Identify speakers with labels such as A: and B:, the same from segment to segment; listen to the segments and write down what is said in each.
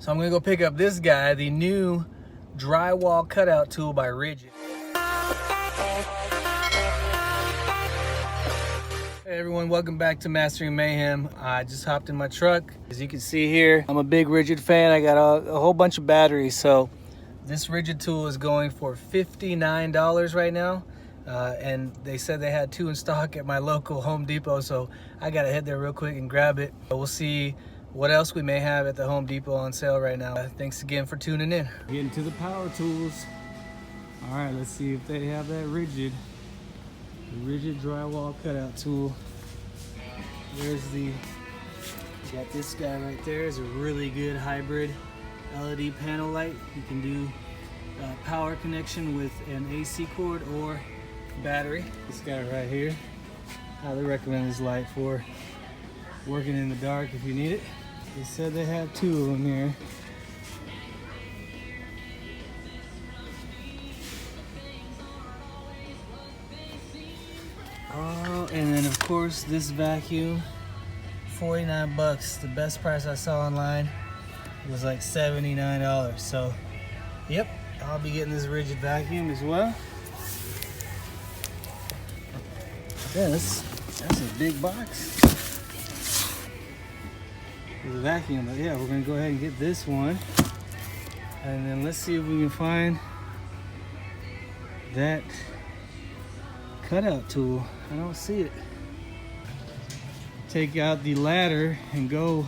A: So I'm gonna go pick up this guy, the new drywall cutout tool by RIDGID. Hey everyone, welcome back to Mastering Mayhem. I just hopped in my truck. As you can see here, I'm a big RIDGID fan. I got a whole bunch of batteries. So this RIDGID tool is going for $59 right now. And they said they had 2 in stock at my local Home Depot. So I gotta head there real quick and grab it. We'll see what else we may have at the Home Depot on sale right now. Thanks again for tuning in. Getting to the power tools. All right, let's see if they have that RIDGID drywall cutout tool. There's got this guy right there. Is a really good hybrid LED panel light. You can do power connection with an AC cord or battery. This guy right here. Highly recommend this light for working in the dark if you need it. They said they have 2 of them here. Oh, and then of course this vacuum, 49 bucks. The best price I saw online was like $79. So, yep, I'll be getting this RIDGID vacuum as well. Yeah, that's a big box. The vacuum, but yeah, we're gonna go ahead and get this one, and then let's see if we can find that cutout tool. I don't see it. Take out the ladder and go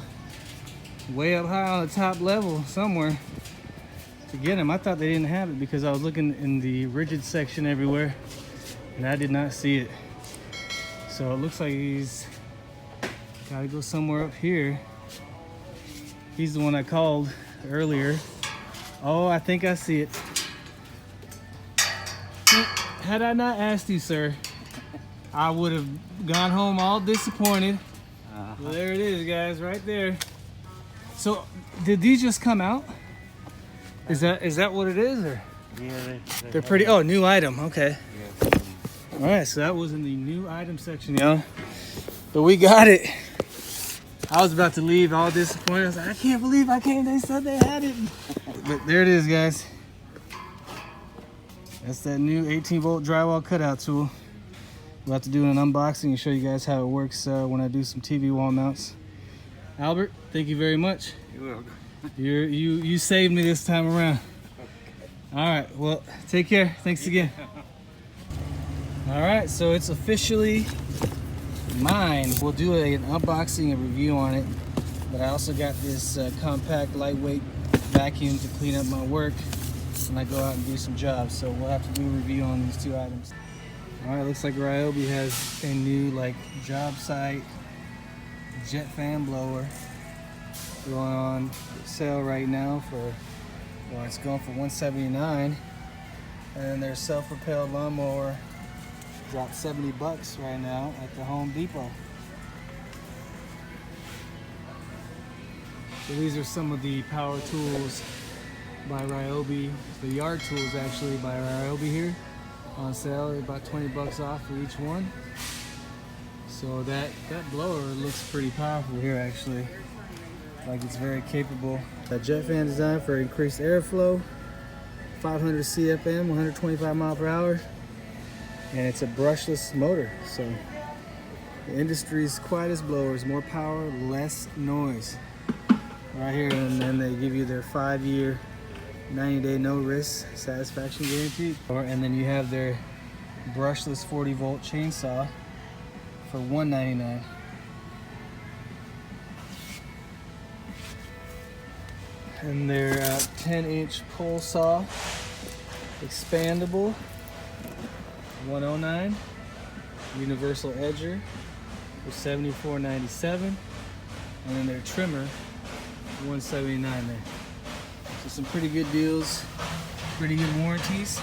A: way up high on the top level somewhere to get them. I thought they didn't have it because I was looking in the RIDGID section everywhere and I did not see it. So it looks like he's gotta go somewhere up here. He's the one I called earlier. Oh, I think I see it. Had I not asked you, sir, I would have gone home all disappointed. Well, there it is, guys, right there. So, did these just come out? Is that what it is, or? Yeah, they're pretty. Oh, new item. Okay. Yeah. All right, so that was in the new item section, y'all. But we got it. I was about to leave all disappointed. I was like, I can't believe they said they had it. But there it is, guys. That's that new 18-volt drywall cutout tool. We'll have to do an unboxing and show you guys how it works when I do some TV wall mounts. Albert, thank you very much. You're welcome. You saved me this time around. All right, well, take care. Thanks again. All right, so it's officially mine. We'll do an unboxing and review on it, but I also got this compact lightweight vacuum to clean up my work when I go out and do some jobs, so we'll have to do a review on these 2 items. All right, looks like Ryobi has a new job site jet fan blower going on sale right now for, well, it's going for $179, and then their self-propelled lawnmower dropped 70 bucks right now at the Home Depot. So these are some of the power tools by Ryobi. The yard tools actually by Ryobi here on sale. They're about 20 bucks off for each one. So that blower looks pretty powerful here actually. Like it's very capable. A jet fan design for increased airflow, 500 CFM, 125 mile per hour. And it's a brushless motor, so the industry's quietest blowers, more power, less noise. Right here, and then they give you their 5-year, 90-day no-risk satisfaction guarantee. And then you have their brushless 40-volt chainsaw for $199. And their 10-inch pole saw, expandable, $109. Universal edger for $74.97, and then their trimmer $179 there. So some pretty good deals, pretty good warranties.